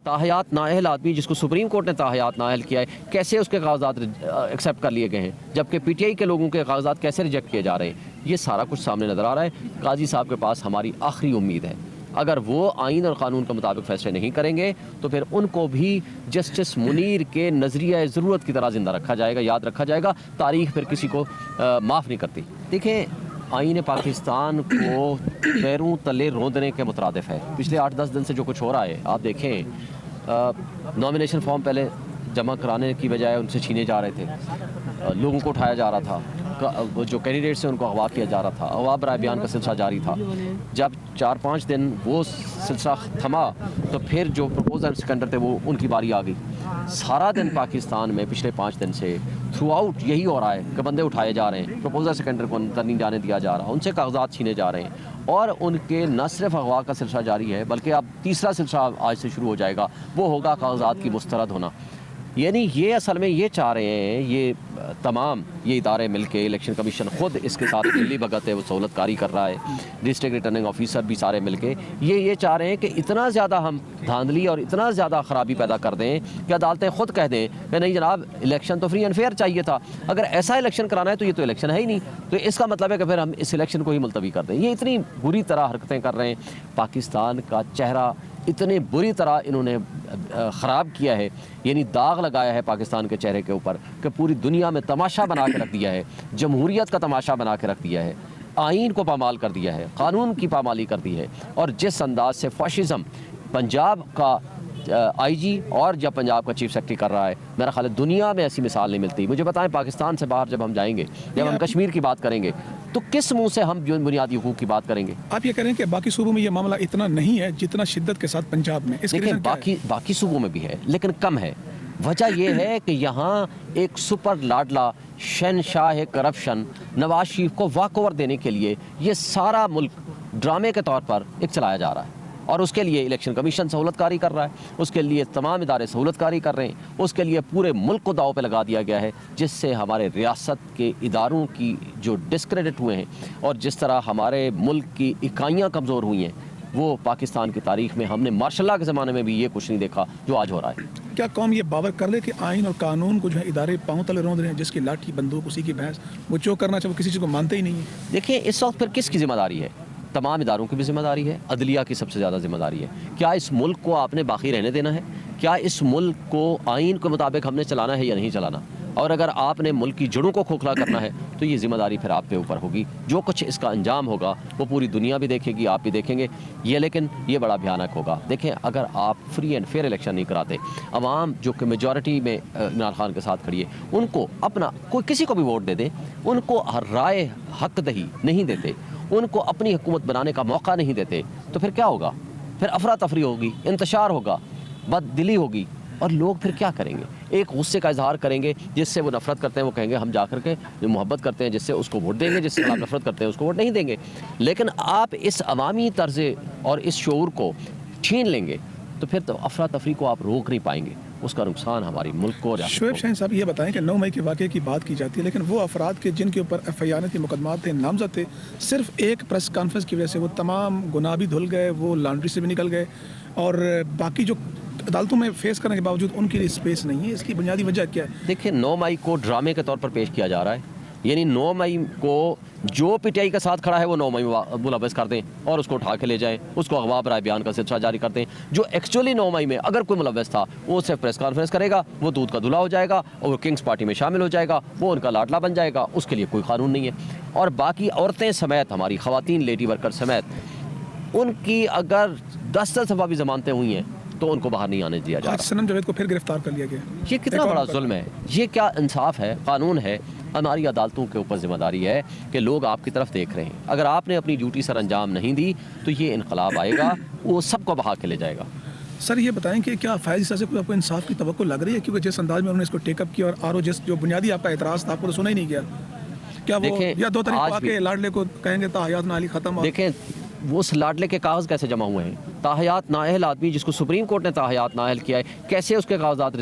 ताहयात नाअहल आदमी जिसको supreme court ने ताहयात नाअहल किया है, कैसे उसके कागजात एक्सेप्ट कर लिए गए हैं, जबकि पीटीआई के लोगों के कागजात कैसे रिजेक्ट किए जा रहे हैं, ये सारा कुछ सामने नज़र आ रहा है। काजी साहब के पास हमारी आखिरी उम्मीद है, अगर वो आइन और कानून के मुताबिक फैसले नहीं करेंगे तो फिर उनको भी जस्टिस मुनीर के नज़रिया ज़रूरत की तरह ज़िंदा रखा जाएगा, याद रखा जाएगा। तारीख़ फिर किसी को माफ़ नहीं करती। देखें, आइन पाकिस्तान को पैरों तले रोंदने के मुतरादिफ है। पिछले 8-10 दिन से जो कुछ हो रहा है, आप देखें, नॉमिनेशन फॉर्म पहले जमा कराने की बजाय उनसे छीने जा रहे थे, लोगों को उठाया जा रहा था, जो कैंडिडेट्स हैं उनको अगवा किया जा रहा था, अगवा बराए बयान का सिलसिला जारी था। जब 4-5 दिन वो सिलसिला थमा तो फिर जो प्रपोजल सिकंदर थे वो उनकी बारी आ गई। सारा दिन पाकिस्तान में पिछले 5 दिन से थ्रू आउट यही हो रहा है कि बंदे उठाए जा रहे हैं, प्रपोजल सेकेंडर को अंदर नहीं जाने दिया जा रहा, उनसे कागजात छीने जा रहे हैं और उनके न सिर्फ अगवा का सिलसिला जारी है बल्कि अब तीसरा सिलसिला आज से शुरू हो जाएगा, वो होगा कागजात की मुस्तरद होना। यानी ये असल में ये चाह रहे हैं, ये तमाम ये इदारे मिलके, इलेक्शन कमीशन ख़ुद इसके साथ दिल्ली भगत है, वो सहूलतकारी कर रहा है, डिस्ट्रिक्ट रिटर्निंग ऑफिसर भी सारे मिलके ये चाह रहे हैं कि इतना ज़्यादा हम धांधली और इतना ज़्यादा ख़राबी पैदा कर दें कि अदालतें ख़ुद कह दें कि नहीं जनाब, इलेक्शन तो फ्री एंड फेयर चाहिए था, अगर ऐसा इलेक्शन कराना है तो ये तो इलेक्शन है ही नहीं, तो इसका मतलब है कि फिर हम इस इलेक्शन को ही मुलतवी कर दें। ये इतनी बुरी तरह हरकतें कर रहे हैं, पाकिस्तान का चेहरा इतने बुरी तरह इन्होंने ख़राब किया है, यानी दाग लगाया है पाकिस्तान के चेहरे के ऊपर कि पूरी दुनिया में तमाशा बना के रख दिया है, जमहूरियत का तमाशा बना के रख दिया है, आइन को पामाल कर दिया है, कानून की पामाली कर दी है। और जिस अंदाज से फाशिज़म पंजाब का आईजी और जब पंजाब का चीफ सेक्रेटरी कर रहा है, मेरा ख्याल है दुनिया में ऐसी मिसाल नहीं मिलती। मुझे बताएं, पाकिस्तान से बाहर जब हम जाएंगे, जब हम कश्मीर की बात करेंगे तो किस मुंह से हम बुनियादी हुकूक की बात करेंगे? आप ये करें कि बाकी सूबों में ये मामला इतना नहीं है जितना शिद्दत के साथ पंजाब में। लेकिन बाकी सूबों में भी है, लेकिन कम है। वजह यह है कि यहाँ एक सुपर लाडला शहनशाह करप्शन नवाज शरीफ को वॉकओवर देने के लिए ये सारा मुल्क ड्रामे के तौर पर एक चलाया जा रहा है, और उसके लिए इलेक्शन कमीशन सहूलतकारी कर रहा है, उसके लिए तमाम इदारे सहूलतकारी कर रहे हैं, उसके लिए पूरे मुल्क को दाव पे लगा दिया गया है, जिससे हमारे रियासत के इदारों की जो डिस्क्रेडिट हुए हैं और जिस तरह हमारे मुल्क की इकाइयाँ कमज़ोर हुई हैं, वो पाकिस्तान की तारीख़ में हमने मार्शल के ज़माने में भी ये कुछ नहीं देखा जो आज हो रहा है। क्या कौम ये बावर कर ले कि आइन और कानून को जो है इदारे पाँव तले रौंद रहे हैं, जिसकी लाठी बंदूक उसी की भैंस, वो जो करना चाहिए वो किसी चीज़ को मानते ही नहीं है? देखिए, इस वक्त फिर किसकी जिम्मेदारी है? तमाम इदारों की भी जिम्मेदारी है, अदलिया की सबसे ज़्यादा जिम्मेदारी है। क्या इस मुल्क को आपने बाकी रहने देना है? क्या इस मुल्क को आइन के मुताबिक हमने चलाना है या नहीं चलाना? और अगर आपने मुल्क की जड़ों को खोखला करना है तो ये जिम्मेदारी फिर आप पे ऊपर होगी। जो कुछ इसका अंजाम होगा वो पूरी दुनिया भी देखेगी, आप भी देखेंगे ये, लेकिन ये बड़ा भयानक होगा। देखें, अगर आप फ्री एंड फेयर इलेक्शन नहीं कराते, अवाम जो कि मेजॉरिटी में इमरान खान के साथ खड़ी है, उनको अपना कोई किसी को भी वोट दे दें, उनको राय हक दही नहीं देते, उनको अपनी हुकूमत बनाने का मौका नहीं देते, तो फिर क्या होगा? फिर अफरा तफरी होगी, इंतशार होगा, बददिली होगी, और लोग फिर क्या करेंगे? एक गुस्से का इजहार करेंगे, जिससे वो नफरत करते हैं वो कहेंगे हम जा करके जो मोहब्बत करते हैं जिससे उसको वोट देंगे, जिससे आप नफरत करते हैं उसको वोट नहीं देंगे। लेकिन आप इस अवामी तर्ज और इस शऊर को छीन लेंगे तो फिर तो अफरा तफरी को आप रोक नहीं पाएंगे, उसका नुकसान हमारी मुल्क को। शुएब शाहीन साहब ये बताएं कि 9 मई के वाक़े की बात की जाती है, लेकिन वो अफराद के जिनके ऊपर एफआईआर के मुकदमात थे, नामजद थे, सिर्फ एक प्रेस कॉन्फ्रेंस की वजह से वो तमाम गुनाह भी धुल गए, वो लॉन्ड्री से भी निकल गए, और बाकी जो अदालतों में फेस करने के बावजूद उनके लिए स्पेस नहीं है। इसकी बुनियादी वजह क्या है? देखिए, 9 मई को ड्रामे के तौर पर पेश किया जा रहा है, यानी 9 मई को जो पीटीआई के साथ खड़ा है वो 9 मई मुलव्वस कर दें और उसको उठा के ले जाएं, उसको अगवा बराए बयान का सिलसिला जारी कर दें। जो एक्चुअली 9 मई में अगर कोई मुलव्वस था वो सिर्फ प्रेस कॉन्फ्रेंस करेगा, वो दूध का धुला हो जाएगा और वो किंग्स पार्टी में शामिल हो जाएगा, वो उनका लाडला बन जाएगा, उसके लिए कोई कानून नहीं है। और बाकी औरतें समेत, हमारी ख़वातीन लेडी वर्कर समेत, उनकी अगर 10 दफ़ा भी ज़मानतें हुई हैं तो उनको बाहर नहीं आने दिया जा रहा। सनम जावेद को फिर गिरफ्तार कर लिया गया। ये कितना बड़ा जुल्म है, ये क्या इंसाफ है, कानून है? हमारी अदालतों के ऊपर जिम्मेदारी है कि लोग आपकी तरफ देख रहे हैं। अगर आपने अपनी ड्यूटी सर अंजाम नहीं दी तो ये इनकलाब आएगा, वो सबको बहा के ले जाएगा। सर ये बताएं कि क्या फैज़ ईसा से कोई आपको इंसाफ की तवक्को लग रही है? क्योंकि जिस अंदाज में उन्होंने इसको टेकअप किया, और आरो जिस जो बुनियादी आपका एतराज़ था आपको तो सुना ही नहीं गया। क्या वो या 2 तारीख के लाडले को कहेंगे ताहयात नाअहली ख़त्म? देखें, वो उस लाडले के कागज़ कैसे जमा हुए हैं? ताहयात नाअहल आदमी जिसको सुप्रीम कोर्ट ने ताहयात नाअहल किया है, कैसे उसके कागजात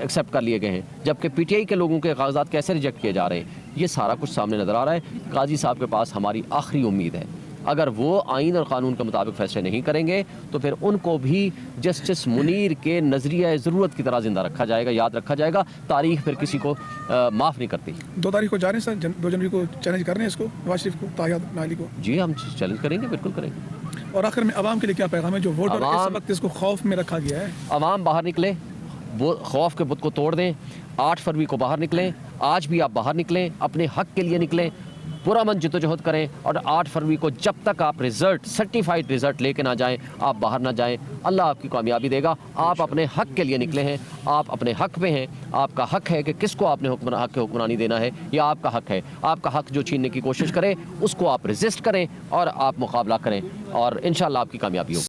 एक्सेप्ट कर लिए गए हैं, जबकि पीटीआई के लोगों के कागजात कैसे रिजेक्ट किए जा रहे हैं, ये सारा कुछ सामने नज़र आ रहा है। काजी साहब के पास हमारी आखिरी उम्मीद है, अगर वो आइन और कानून के मुताबिक फैसले नहीं करेंगे तो फिर उनको भी जस्टिस मुनीर के नज़रिया ज़रूरत की तरह ज़िंदा रखा जाएगा, याद रखा जाएगा। तारीख फिर किसी को माफ़ नहीं करती। 2 तारीख को जा रहे हैं सर, 2 जनवरी को चैलेंज कर रहे हैं इसको, नवाज शरीफ को, ताहियात नाली को। जी हम चैलेंज करेंगे, बिल्कुल करेंगे। और आखिर में आवाम के लिए क्या पैगाम है जो वोट और इस वक्त इसको खौफ में रखा गया है? आवाम बाहर निकले, वो खौफ के बुत को तोड़ दें। 8 फरवरी को बाहर निकलें, आज भी आप बाहर निकलें, अपने हक के लिए निकलें, पुरअमन जद्दोजहद करें। और 8 फरवरी को जब तक आप रिज़ल्ट, सर्टिफाइड रिज़ल्ट लेके ना जाएं, आप बाहर ना जाएं, अल्लाह आपकी कामयाबी देगा। आप अपने हक के लिए निकले हैं, आप अपने हक पे हैं। आपका हक है कि किसको आपने हक के हुक्मरानी देना है, यह आपका हक है। आपका हक जो छीनने की कोशिश करे उसको आप रेजिस्ट करें और आप मुकाबला करें और इंशाअल्लाह आपकी कामयाबी होगी।